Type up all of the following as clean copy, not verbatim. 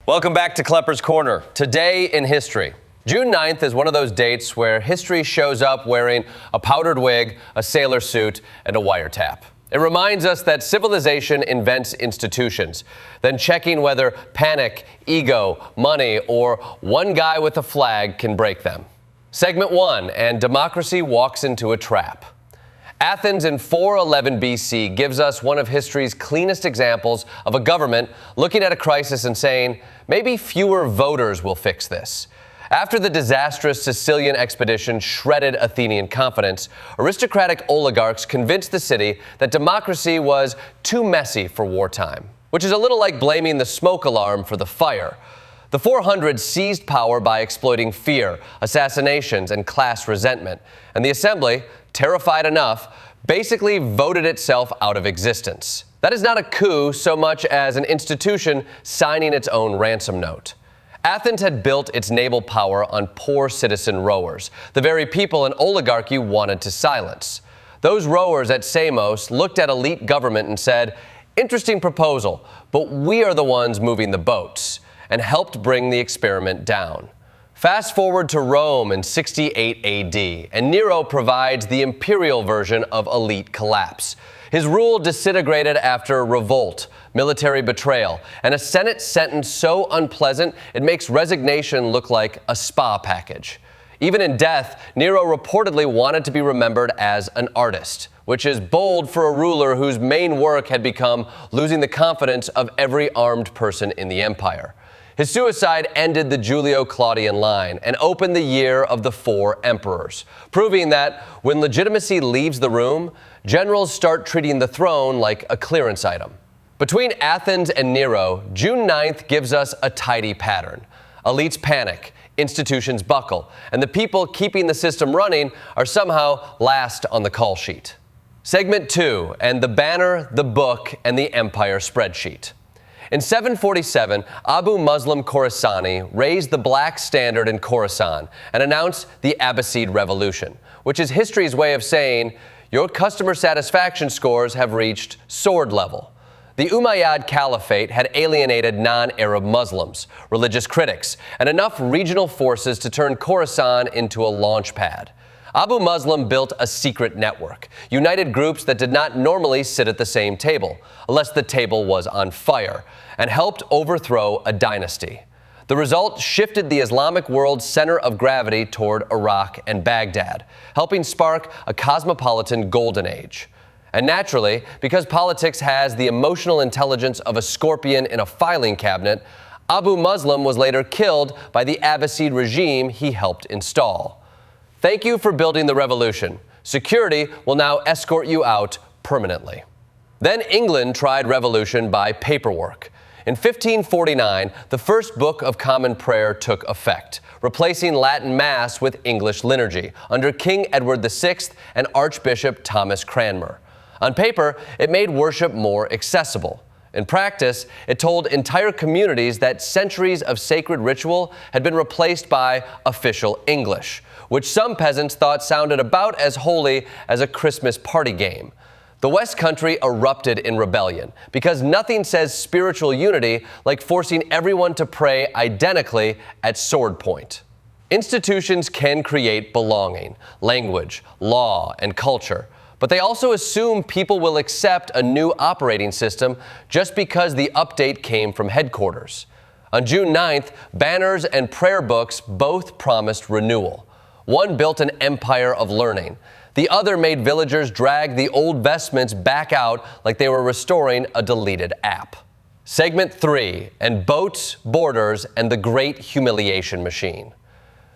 Welcome back to Klepper's Corner. Today in history. June 9th is one of those dates where history shows up wearing a powdered wig, a sailor suit, and a wiretap. It reminds us that civilization invents institutions, then checking whether panic, ego, money, or one guy with a flag can break them. Segment 1, and democracy walks into a trap. Athens in 411 BC gives us one of history's cleanest examples of a government looking at a crisis and saying, maybe fewer voters will fix this. After the disastrous Sicilian expedition shredded Athenian confidence, aristocratic oligarchs convinced the city that democracy was too messy for wartime, which is a little like blaming the smoke alarm for the fire. The 400 seized power by exploiting fear, assassinations, and class resentment, and the assembly, terrified enough, basically voted itself out of existence. That is not a coup so much as an institution signing its own ransom note. Athens had built its naval power on poor citizen rowers, the very people an oligarchy wanted to silence. Those rowers at Samos looked at elite government and said, interesting proposal, but we are the ones moving the boats, and helped bring the experiment down. Fast forward to Rome in 68 AD, and Nero provides the imperial version of elite collapse. His rule disintegrated after revolt, military betrayal, and a Senate sentence so unpleasant it makes resignation look like a spa package. Even in death, Nero reportedly wanted to be remembered as an artist, which is bold for a ruler whose main work had become losing the confidence of every armed person in the empire. His suicide ended the Julio-Claudian line and opened the year of the 4 emperors, proving that when legitimacy leaves the room, generals start treating the throne like a clearance item. Between Athens and Nero, June 9th gives us a tidy pattern. Elites panic, institutions buckle, and the people keeping the system running are somehow last on the call sheet. Segment 2, and the banner, the book, and the empire spreadsheet. In 747, Abu Muslim Khorasani raised the black standard in Khorasan and announced the Abbasid Revolution, which is history's way of saying, your customer satisfaction scores have reached sword level. The Umayyad Caliphate had alienated non-Arab Muslims, religious critics, and enough regional forces to turn Khorasan into a launch pad. Abu Muslim built a secret network, united groups that did not normally sit at the same table, unless the table was on fire, and helped overthrow a dynasty. The result shifted the Islamic world's center of gravity toward Iraq and Baghdad, helping spark a cosmopolitan golden age. And naturally, because politics has the emotional intelligence of a scorpion in a filing cabinet, Abu Muslim was later killed by the Abbasid regime he helped install. Thank you for building the revolution. Security will now escort you out permanently. Then England tried revolution by paperwork. In 1549, the first Book of Common Prayer took effect, replacing Latin Mass with English liturgy under King Edward VI and Archbishop Thomas Cranmer. On paper, it made worship more accessible. In practice, it told entire communities that centuries of sacred ritual had been replaced by official English, which some peasants thought sounded about as holy as a Christmas party game. The West Country erupted in rebellion because nothing says spiritual unity like forcing everyone to pray identically at sword point. Institutions can create belonging, language, law, and culture, but they also assume people will accept a new operating system just because the update came from headquarters. On June 9th, banners and prayer books both promised renewal. One built an empire of learning. The other made villagers drag the old vestments back out like they were restoring a deleted app. Segment 3, and boats, borders, and the great humiliation machine.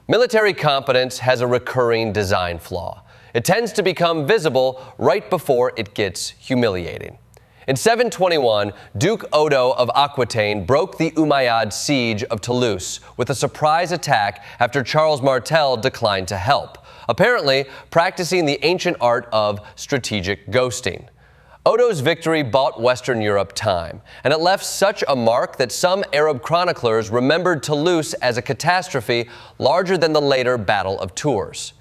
Military competence has a recurring design flaw. It tends to become visible right before it gets humiliating. In 721, Duke Odo of Aquitaine broke the Umayyad siege of Toulouse with a surprise attack after Charles Martel declined to help, apparently practicing the ancient art of strategic ghosting. Odo's victory bought Western Europe time, and it left such a mark that some Arab chroniclers remembered Toulouse as a catastrophe larger than the later Battle of Tours.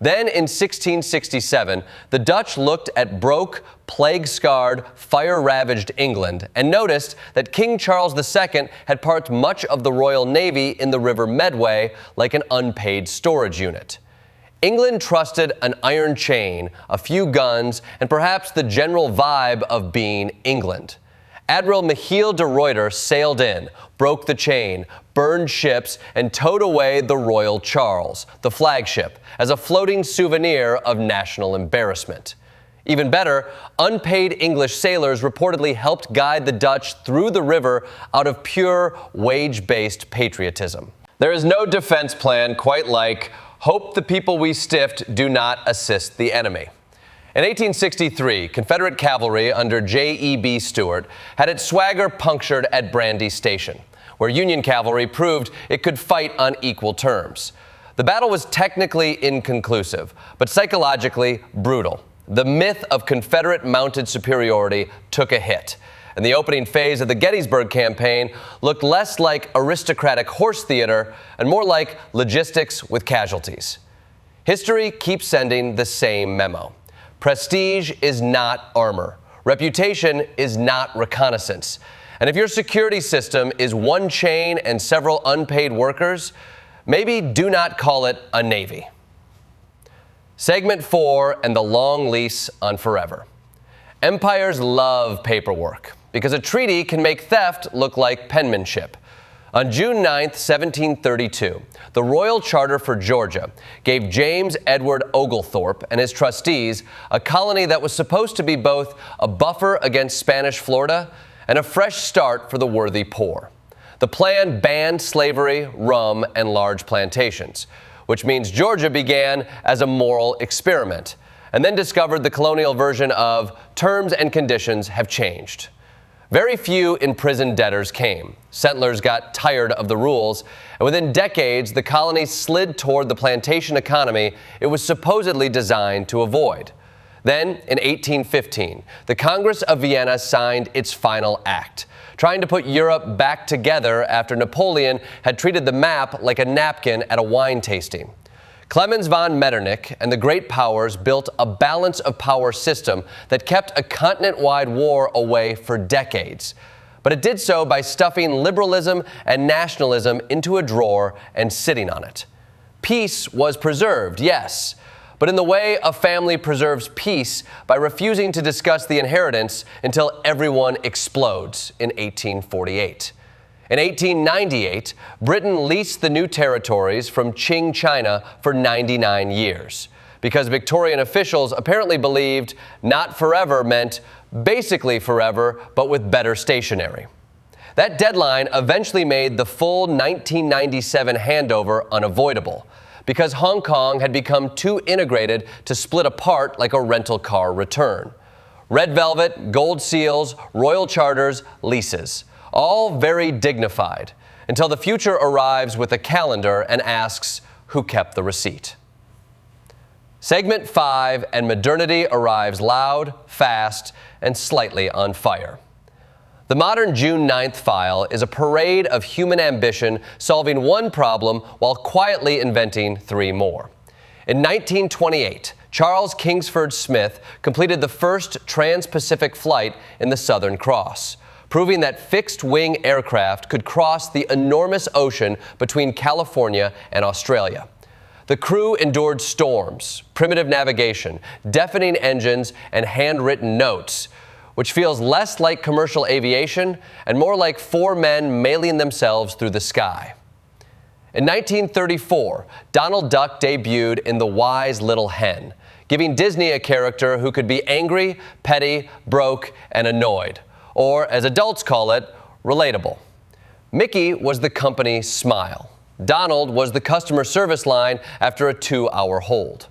Then in 1667, the Dutch looked at broke, plague-scarred, fire-ravaged England and noticed that King Charles II had parked much of the Royal Navy in the River Medway like an unpaid storage unit. England trusted an iron chain, a few guns, and perhaps the general vibe of being England. Admiral Michiel de Ruyter sailed in, broke the chain, burned ships, and towed away the Royal Charles, the flagship, as a floating souvenir of national embarrassment. Even better, unpaid English sailors reportedly helped guide the Dutch through the river out of pure wage-based patriotism. There is no defense plan quite like hope the people we stiffed do not assist the enemy. In 1863, Confederate cavalry under J.E.B. Stuart had its swagger punctured at Brandy Station, where Union cavalry proved it could fight on equal terms. The battle was technically inconclusive, but psychologically brutal. The myth of Confederate mounted superiority took a hit, and the opening phase of the Gettysburg campaign looked less like aristocratic horse theater and more like logistics with casualties. History keeps sending the same memo. Prestige is not armor. Reputation is not reconnaissance. And if your security system is one chain and several unpaid workers, maybe do not call it a navy. Segment 4 and the long lease on forever. Empires love paperwork because a treaty can make theft look like penmanship. On June 9, 1732, the Royal Charter for Georgia gave James Edward Oglethorpe and his trustees a colony that was supposed to be both a buffer against Spanish Florida and a fresh start for the worthy poor. The plan banned slavery, rum, and large plantations, which means Georgia began as a moral experiment and then discovered the colonial version of terms and conditions have changed. Very few imprisoned debtors came. Settlers got tired of the rules, and within decades, the colony slid toward the plantation economy it was supposedly designed to avoid. Then, in 1815, the Congress of Vienna signed its final act, trying to put Europe back together after Napoleon had treated the map like a napkin at a wine tasting. Clemens von Metternich and the great powers built a balance of power system that kept a continent-wide war away for decades. But it did so by stuffing liberalism and nationalism into a drawer and sitting on it. Peace was preserved, yes, but in the way a family preserves peace by refusing to discuss the inheritance until everyone explodes in 1848. In 1898, Britain leased the new territories from Qing China for 99 years, because Victorian officials apparently believed not forever meant basically forever, but with better stationery. That deadline eventually made the full 1997 handover unavoidable, because Hong Kong had become too integrated to split apart like a rental car return. Red velvet, gold seals, royal charters, leases. All very dignified, until the future arrives with a calendar and asks, who kept the receipt? Segment 5, and modernity arrives loud, fast, and slightly on fire. The modern June 9th file is a parade of human ambition solving one problem while quietly inventing 3 more. In 1928, Charles Kingsford Smith completed the first trans-Pacific flight in the Southern Cross, proving that fixed-wing aircraft could cross the enormous ocean between California and Australia. The crew endured storms, primitive navigation, deafening engines, and handwritten notes, which feels less like commercial aviation and more like 4 men mailing themselves through the sky. In 1934, Donald Duck debuted in The Wise Little Hen, giving Disney a character who could be angry, petty, broke, and annoyed. Or, as adults call it, relatable. Mickey was the company's smile. Donald was the customer service line after a 2-hour hold.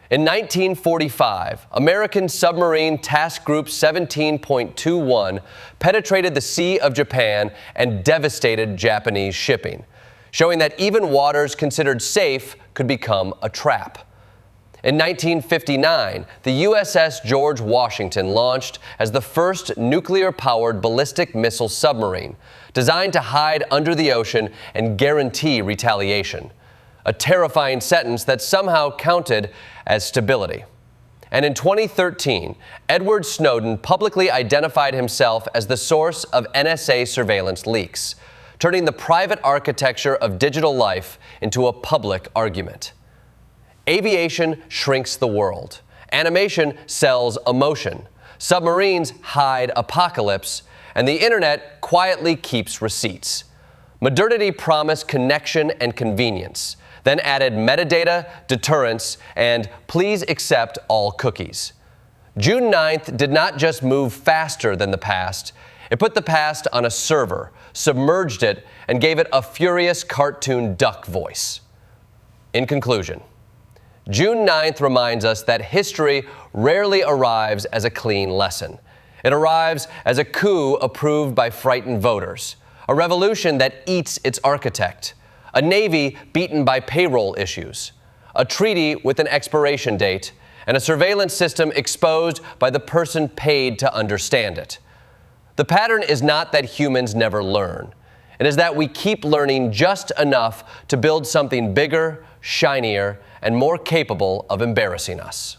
In 1945, American Submarine Task Group 17.21 penetrated the Sea of Japan and devastated Japanese shipping, showing that even waters considered safe could become a trap. In 1959, the USS George Washington launched as the first nuclear-powered ballistic missile submarine, designed to hide under the ocean and guarantee retaliation. a terrifying sentence that somehow counted as stability. And in 2013, Edward Snowden publicly identified himself as the source of NSA surveillance leaks, turning the private architecture of digital life into a public argument. Aviation shrinks the world. Animation sells emotion. Submarines hide apocalypse. And the internet quietly keeps receipts. Modernity promised connection and convenience, then added metadata, deterrence, and please accept all cookies. June 9th did not just move faster than the past, it put the past on a server, submerged it, and gave it a furious cartoon duck voice. In conclusion, June 9th reminds us that history rarely arrives as a clean lesson. It arrives as a coup approved by frightened voters, a revolution that eats its architect, a navy beaten by payroll issues, a treaty with an expiration date, and a surveillance system exposed by the person paid to understand it. The pattern is not that humans never learn. It is that we keep learning just enough to build something bigger, shinier, and more capable of embarrassing us.